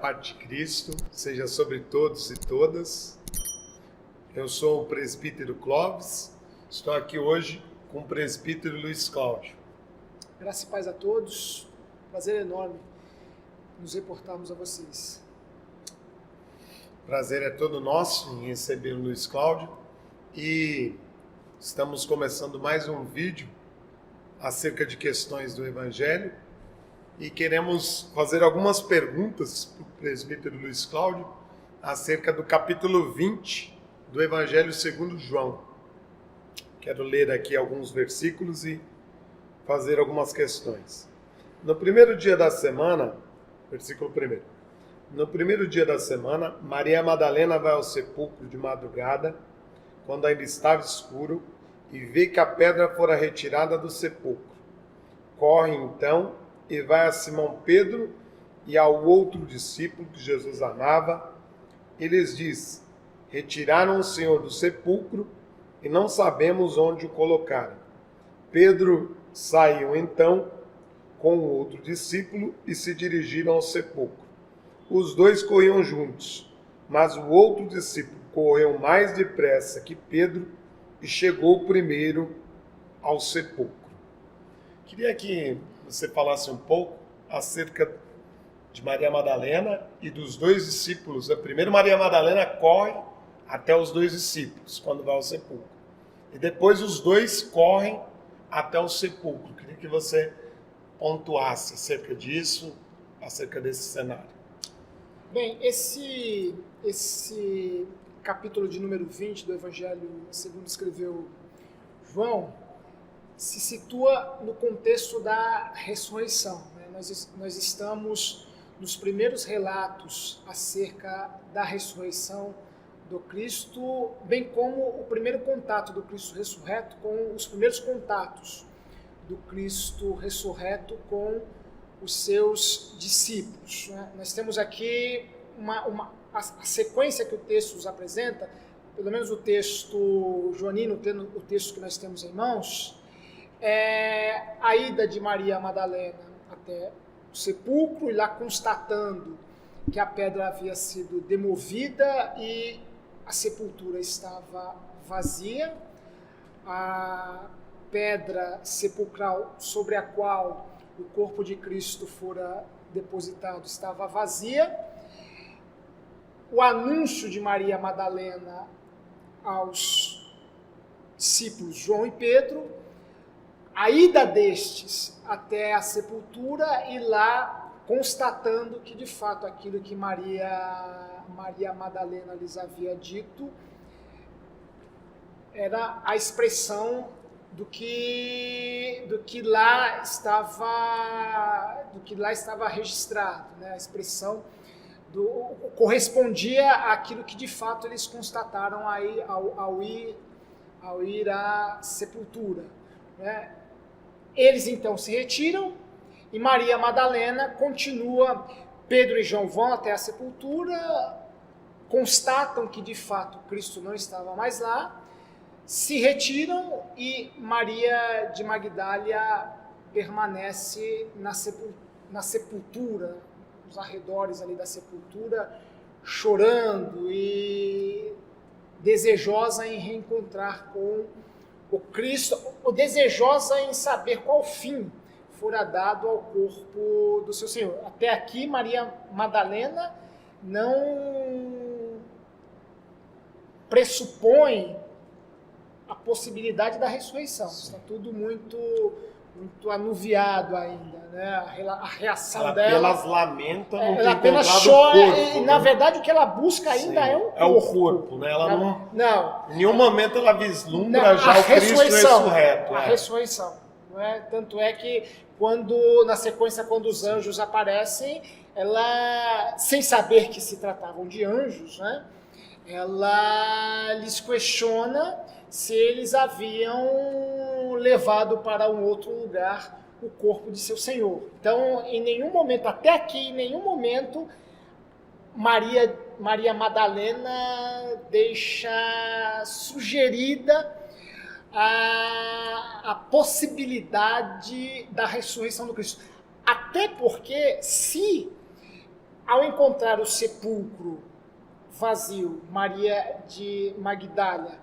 parte de Cristo seja sobre todos e todas. Eu sou o presbítero Clóvis, estou aqui hoje com o presbítero Luiz Cláudio. Graça e paz a todos, prazer enorme nos reportarmos a vocês. Prazer é todo nosso em receber o Luiz Cláudio e estamos começando mais um vídeo acerca de questões do Evangelho e queremos fazer algumas perguntas para o presbítero Luiz Cláudio acerca do capítulo 20 do Evangelho segundo João. Quero ler aqui alguns versículos e fazer algumas questões. No primeiro dia da semana, versículo 1. No primeiro dia da semana, Maria Madalena vai ao sepulcro de madrugada, quando ainda estava escuro, e vê que a pedra fora retirada do sepulcro. Corre então e vai a Simão Pedro e ao outro discípulo que Jesus amava, e lhes diz: retiraram o Senhor do sepulcro e não sabemos onde o colocaram. Pedro saiu então com o outro discípulo e se dirigiram ao sepulcro. Os dois corriam juntos, mas o outro discípulo correu mais depressa que Pedro e chegou primeiro ao sepulcro. Queria que você falasse um pouco acerca de Maria Madalena e dos dois discípulos. Primeiro, Maria Madalena corre até os dois discípulos quando vai ao sepulcro. E depois os dois correm até o sepulcro. Queria que você pontuasse acerca disso, acerca desse cenário. Bem, esse capítulo de número 20 do Evangelho segundo escreveu João se situa no contexto da ressurreição. Nós estamos nos primeiros relatos acerca da ressurreição do Cristo, bem como o primeiro contato do Cristo ressurreto com os primeiros contatos do Cristo ressurreto com os seus discípulos. Nós temos aqui a sequência que o texto nos apresenta, pelo menos o texto joanino, o texto que nós temos em mãos, é a ida de Maria Madalena até o sepulcro e lá constatando que a pedra havia sido demovida e a sepultura estava vazia. A pedra sepulcral sobre a qual o corpo de Cristo fora depositado estava vazia. O anúncio de Maria Madalena aos discípulos João e Pedro, a ida destes até a sepultura e lá constatando que de fato aquilo que Maria Madalena lhes havia dito era a expressão do que lá estava registrado, né? A expressão correspondia àquilo que de fato eles constataram aí ao ir à sepultura, né? Eles então se retiram e Maria Madalena continua. Pedro e João vão até a sepultura, constatam que de fato Cristo não estava mais lá, se retiram e Maria de Magdália permanece na sepultura, nos arredores ali da sepultura, chorando e desejosa em reencontrar com o Cristo, ou desejosa em saber qual fim fora dado ao corpo do seu Senhor. Até aqui, Maria Madalena não pressupõe a possibilidade da ressurreição. Está tudo muito anuviado ainda, né? A reação ela dela... apenas lamenta não ter ela apenas encontrado chora, o corpo. e, na verdade, o que ela busca ainda é o corpo. É o corpo, né? Ela não. Em nenhum momento ela vislumbra já o Cristo ressurreto. A ressurreição. Não é? Tanto é que, na sequência, quando os anjos aparecem, ela, sem saber que se tratavam de anjos, né? Ela lhes questiona se eles haviam levado para um outro lugar o corpo de seu Senhor. Então, em nenhum momento, até aqui, em nenhum momento, Maria Madalena deixa sugerida a possibilidade da ressurreição do Cristo. Até porque, se ao encontrar o sepulcro vazio, Maria de Magdala,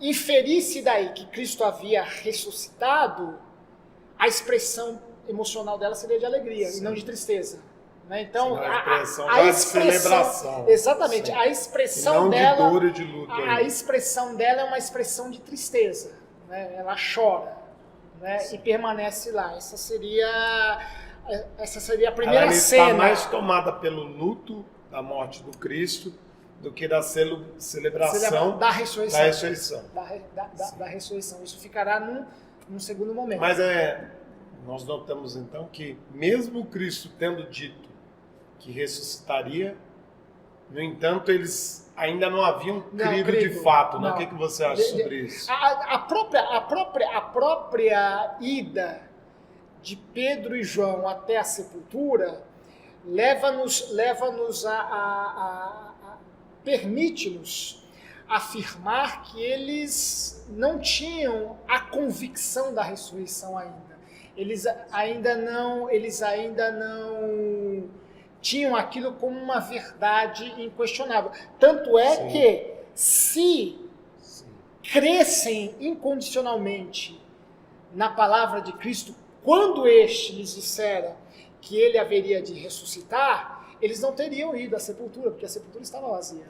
inferisse daí que Cristo havia ressuscitado, a expressão emocional dela seria de alegria, sim, e não de tristeza. Né? Então, a celebração. Exatamente, sim, a expressão e não dela. De dor e de luto. A expressão dela é uma expressão de tristeza. Né? Ela chora, né? E permanece lá. Essa seria a primeira ela cena. Ela está mais tomada pelo luto da morte do Cristo do que da celebração da ressurreição. Da ressurreição. Da ressurreição. Isso ficará num segundo momento. Mas nós notamos então que mesmo Cristo tendo dito que ressuscitaria, no entanto, eles ainda não haviam crido de fato. Não. O que você acha sobre isso? A própria ida de Pedro e João até a sepultura permite-nos afirmar que eles não tinham a convicção da ressurreição ainda. Eles ainda não tinham aquilo como uma verdade inquestionável. Tanto é sim, que se sim, crescem incondicionalmente na palavra de Cristo, quando este lhes dissera que ele haveria de ressuscitar, eles não teriam ido à sepultura, porque a sepultura estava vazia.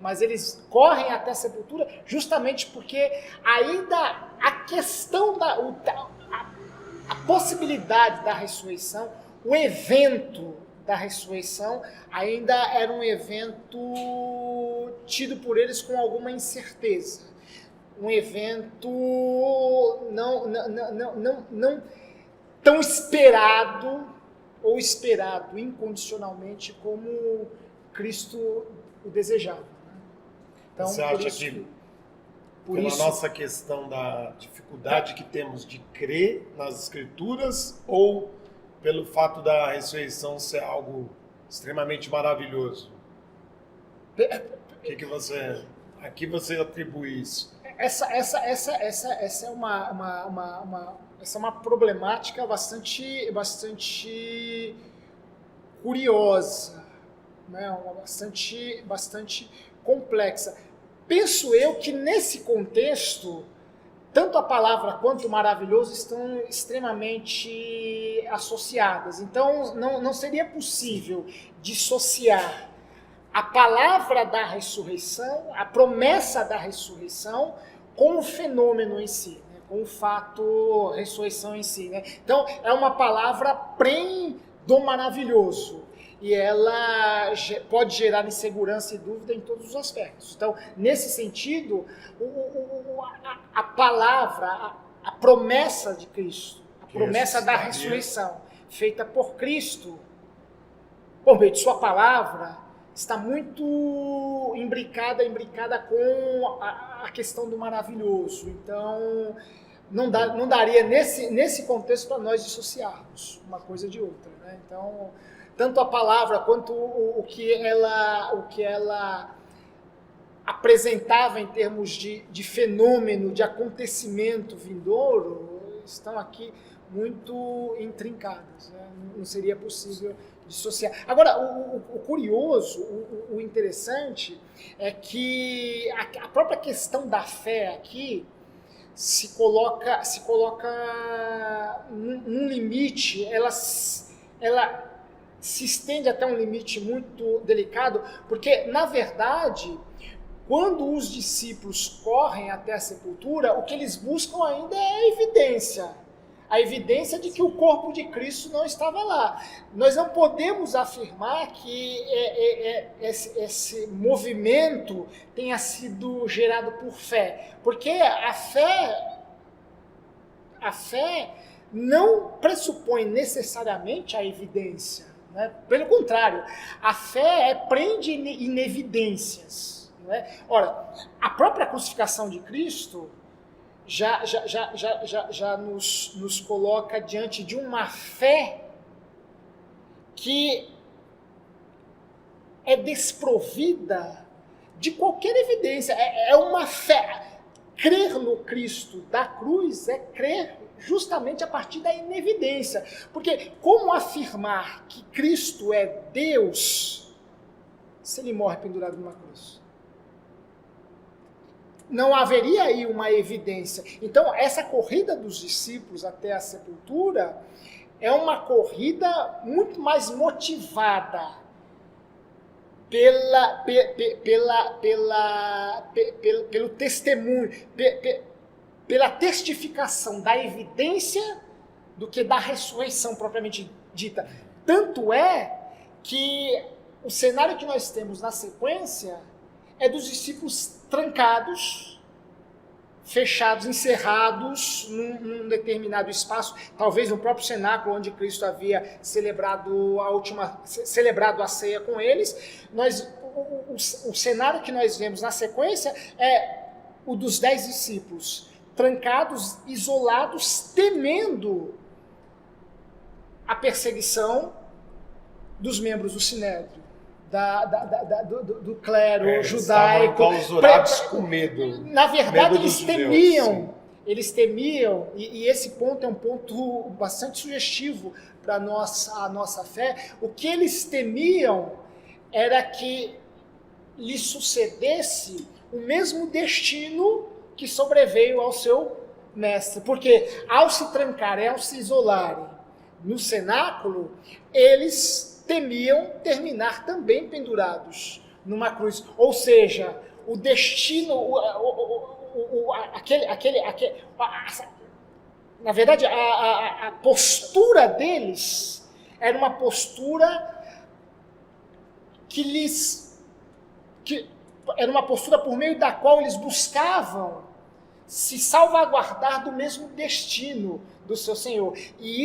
Mas eles correm até a sepultura justamente porque ainda a questão a possibilidade da ressurreição, o evento da ressurreição ainda era um evento tido por eles com alguma incerteza. Um evento não tão esperado ou esperado incondicionalmente como Cristo o desejava. Então, você acha que pela nossa questão da dificuldade que temos de crer nas Escrituras ou pelo fato da ressurreição ser algo extremamente maravilhoso? Que você... Aqui você atribui isso? Essa é uma problemática bastante curiosa, né? Bastante complexa. Penso eu que nesse contexto, tanto a palavra quanto o maravilhoso estão extremamente associadas. Então, não seria possível dissociar a palavra da ressurreição, a promessa da ressurreição, com o fenômeno em si, né? Com o fato ressurreição em si. Né? Então, é uma palavra prem do maravilhoso. E ela pode gerar insegurança e dúvida em todos os aspectos. Então, nesse sentido, a palavra, a promessa de Cristo, a promessa da ressurreição, feita por Cristo, por meio de sua palavra, está muito imbricada com a questão do maravilhoso. Então, não daria nesse contexto para nós dissociarmos uma coisa de outra. Né? Então, tanto a palavra quanto o que ela apresentava em termos de fenômeno, de acontecimento vindouro, estão aqui muito intrincadas. Né? Não seria possível dissociar. Agora, o curioso, o interessante, é que a própria questão da fé aqui se coloca num limite, ela se estende até um limite muito delicado, porque, na verdade, quando os discípulos correm até a sepultura, o que eles buscam ainda é a evidência de que o corpo de Cristo não estava lá. Nós não podemos afirmar que esse movimento tenha sido gerado por fé, porque a fé não pressupõe necessariamente a evidência. Né? Pelo contrário, a fé prende em evidências. Né? Ora, a própria crucificação de Cristo já nos coloca diante de uma fé que é desprovida de qualquer evidência. É uma fé. crer no Cristo da cruz é crer justamente a partir da inevidência. Porque como afirmar que Cristo é Deus se ele morre pendurado numa cruz? Não haveria aí uma evidência. Então, essa corrida dos discípulos até a sepultura é uma corrida muito mais motivada pelo testemunho, pela testificação da evidência do que da ressurreição propriamente dita. Tanto é que o cenário que nós temos na sequência é dos discípulos trancados, fechados, encerrados num determinado espaço, talvez no próprio cenáculo onde Cristo havia celebrado a ceia com eles. O cenário que nós vemos na sequência é o dos 10 discípulos, trancados, isolados, temendo a perseguição dos membros do Sinédrio, do clero judaico. Estavam clausurados com medo. Na verdade, medo eles temiam, e esse ponto é um ponto bastante sugestivo para a nossa fé. O que eles temiam era que lhe sucedesse o mesmo destino que sobreveio ao seu mestre. Porque ao se trancarem, ao se isolarem no cenáculo, eles temiam terminar também pendurados numa cruz. Ou seja, o destino, na verdade, a postura deles era uma postura era uma postura por meio da qual eles buscavam se salvaguardar do mesmo destino do seu Senhor. E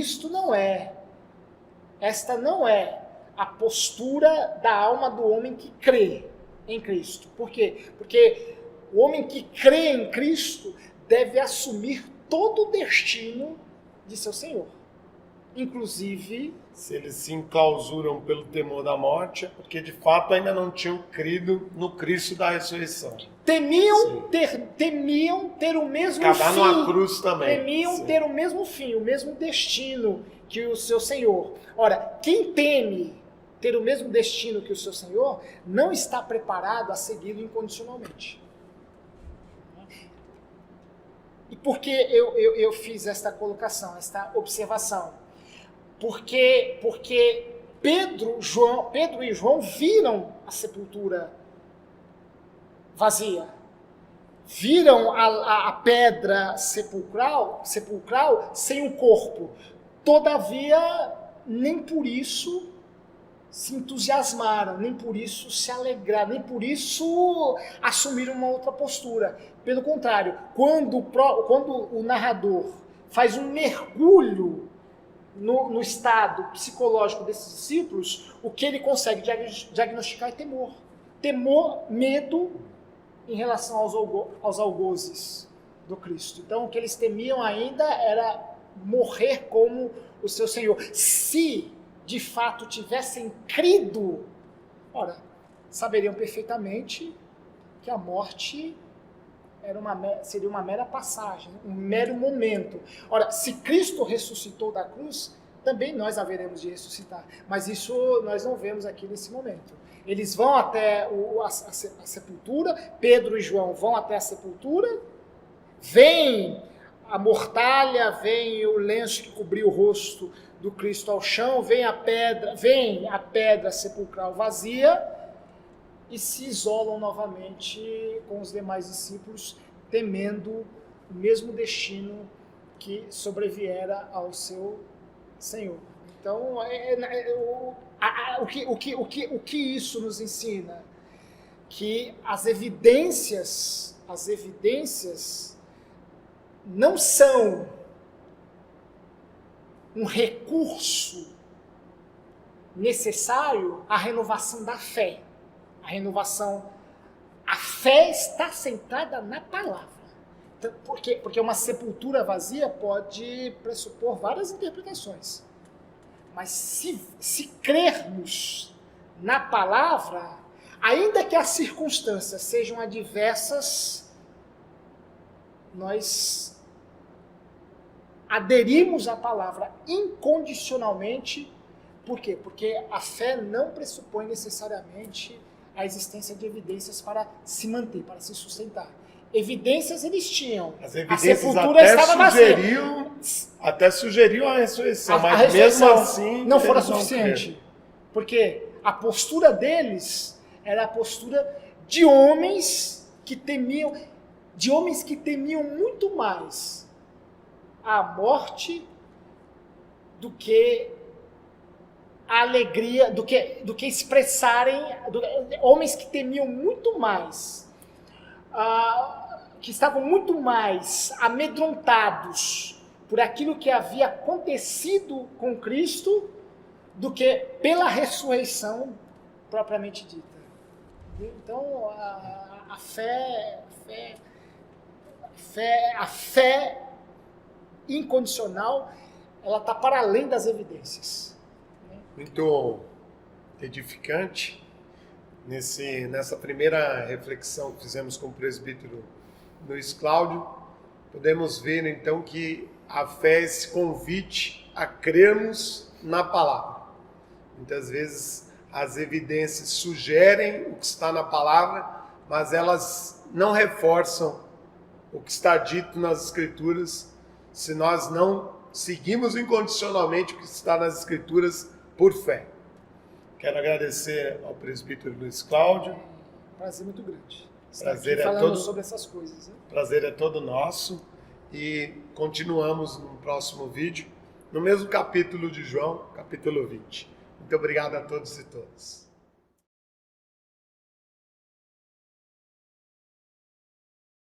esta não é a postura da alma do homem que crê em Cristo. Por quê? Porque o homem que crê em Cristo deve assumir todo o destino de seu Senhor. Inclusive, se eles se enclausuram pelo temor da morte, é porque de fato ainda não tinham crido no Cristo da ressurreição. Temiam ter o mesmo acabar fim. Numa cruz também. Temiam ter o mesmo fim, o mesmo destino que o seu Senhor. Ora, quem teme ter o mesmo destino que o seu Senhor não está preparado a segui-lo incondicionalmente. E por que eu fiz esta colocação, esta observação? Porque Pedro e João viram a sepultura vazia. Viram a pedra sepulcral sem um corpo. Todavia, nem por isso se entusiasmaram, nem por isso se alegraram, nem por isso assumiram uma outra postura. Pelo contrário, quando o narrador faz um mergulho no estado psicológico desses discípulos, o que ele consegue diagnosticar é temor. Temor, medo em relação aos algozes do Cristo. Então, o que eles temiam ainda era morrer como o seu Senhor. Se, de fato, tivessem crido, ora, saberiam perfeitamente que a morte seria uma mera passagem, um mero momento. Ora, se Cristo ressuscitou da cruz, também nós haveremos de ressuscitar. Mas isso nós não vemos aqui nesse momento. Eles vão até a sepultura, Pedro e João vão até a sepultura, vem a mortalha, vem o lenço que cobriu o rosto do Cristo ao chão, vem a pedra sepulcral vazia, e se isolam novamente com os demais discípulos, temendo o mesmo destino que sobreviera ao seu Senhor. Então, o que isso nos ensina? Que as evidências não são um recurso necessário à renovação da fé. A fé está centrada na palavra. Então, porque uma sepultura vazia pode pressupor várias interpretações. Mas se crermos na palavra, ainda que as circunstâncias sejam adversas, nós aderimos à palavra incondicionalmente. Por quê? Porque a fé não pressupõe necessariamente a existência de evidências para se manter, para se sustentar. Evidências eles tinham. As A evidências sepultura estava vazia. até sugeriu a ressurreição, mas a ressurreição mesmo assim não fora eles não suficiente. creram. Porque a postura deles era a postura de homens que temiam muito mais a morte do que a alegria, do que expressarem, homens que temiam muito mais, que estavam muito mais amedrontados por aquilo que havia acontecido com Cristo do que pela ressurreição propriamente dita. Então, a fé incondicional, ela está para além das evidências. Muito edificante nessa primeira reflexão que fizemos com o presbítero Luiz Cláudio. Podemos ver então que a fé é esse convite a crermos na palavra. Muitas vezes as evidências sugerem o que está na palavra, mas elas não reforçam o que está dito nas Escrituras, se nós não seguimos incondicionalmente o que está nas Escrituras por fé. Quero agradecer ao presbítero Luiz Cláudio. Prazer muito grande. Prazer aqui falando sobre essas coisas. Né? Prazer é todo nosso. E continuamos no próximo vídeo, no mesmo capítulo de João, capítulo 20. Muito obrigado a todos e todas.